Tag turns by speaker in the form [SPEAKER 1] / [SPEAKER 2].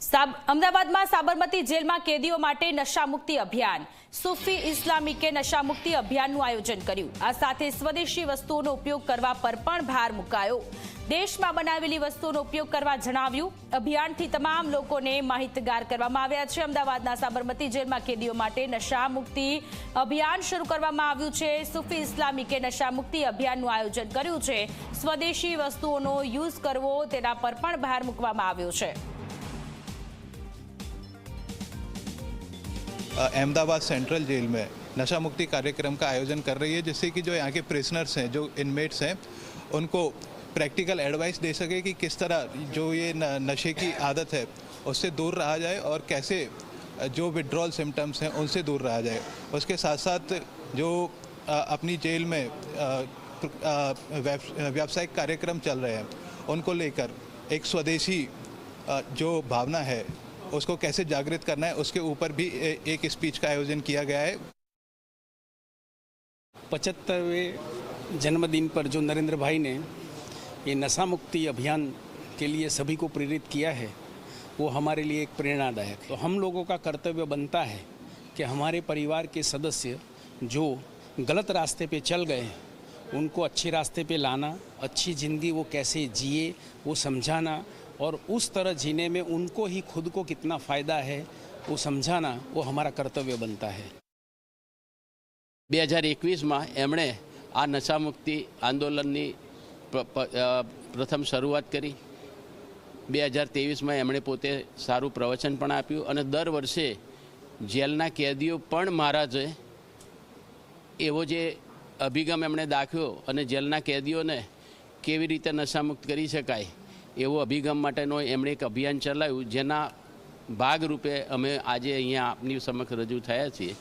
[SPEAKER 1] અમદાવાદમાં સાબરમતી જેલમાં કેદીઓ માટે નશામુક્તિ અભિયાન સૂફી ઇસ્લામિકે નશામુક્તિ અભિયાનનું આયોજન કર્યું। આ સાથે સ્વદેશી વસ્તુઓનો ઉપયોગ કરવા પર પણ ભાર મુકાયો। દેશમાં બનાવેલી વસ્તુઓનો ઉપયોગ કરવા જણાવ્યું। અભિયાનથી તમામ લોકોને માહિતગાર કરવામાં આવ્યા છે। અમદાવાદના સાબરમતી જેલમાં કેદીઓ માટે નશામુક્તિ અભિયાન શરૂ કરવામાં આવ્યું છે। સૂફી ઇસ્લામિકે નશામુક્તિ અભિયાનનું આયોજન કર્યું છે। સ્વદેશી વસ્તુઓનો યુઝ કરવો તેના પર પણ ભાર મૂકવામાં આવ્યો છે।
[SPEAKER 2] अहमदाबाद सेंट्रल जेल में नशा मुक्ति कार्यक्रम का आयोजन कर रही है, जिससे कि जो यहाँ के प्रिजनर्स हैं, जो इनमेट्स हैं, उनको प्रैक्टिकल एडवाइस दे सके कि किस तरह जो ये नशे की आदत है उससे दूर रहा जाए और कैसे जो विड्रॉल सिम्टम्स हैं उनसे दूर रहा जाए। उसके साथ साथ जो अपनी जेल में व्यावसायिक कार्यक्रम चल रहे हैं उनको लेकर एक स्वदेशी जो भावना है उसको कैसे जागृत करना है, उसके ऊपर भी एक स्पीच का आयोजन किया गया है।
[SPEAKER 3] 75वें जन्मदिन पर जो नरेंद्र भाई ने ये नशा मुक्ति अभियान के लिए सभी को प्रेरित किया है, वो हमारे लिए एक प्रेरणादायक है। तो हम लोगों का कर्तव्य बनता है कि हमारे परिवार के सदस्य जो गलत रास्ते पे चल गए हैं उनको अच्छे रास्ते पे लाना, अच्छी ज़िंदगी वो कैसे जिए वो समझाना और उस तरह जीने में उनको ही खुद को कितना फ़ायदा है वो समझाना, वो हमारा कर्तव्य बनता है।
[SPEAKER 4] 2021 में एमणे आ नशामुक्ति आंदोलननी प्रथम शुरुआत करी। 2023 में एमणे पोते सारू प्रवचन पण आप्युं अने दर वर्षे जेलना कैदीओ पण महाराजे एवो जे अभिगम एमणे दाख्यो अने जेलना कैदीओने केवी रीते नशामुक्त करी शकाय एवो अभिगम माटेनो एमणे एक अभियान चलाव्युं, जेना भागरूपे अमे आजे अहींया आपनी समक्ष रजू थया छीए।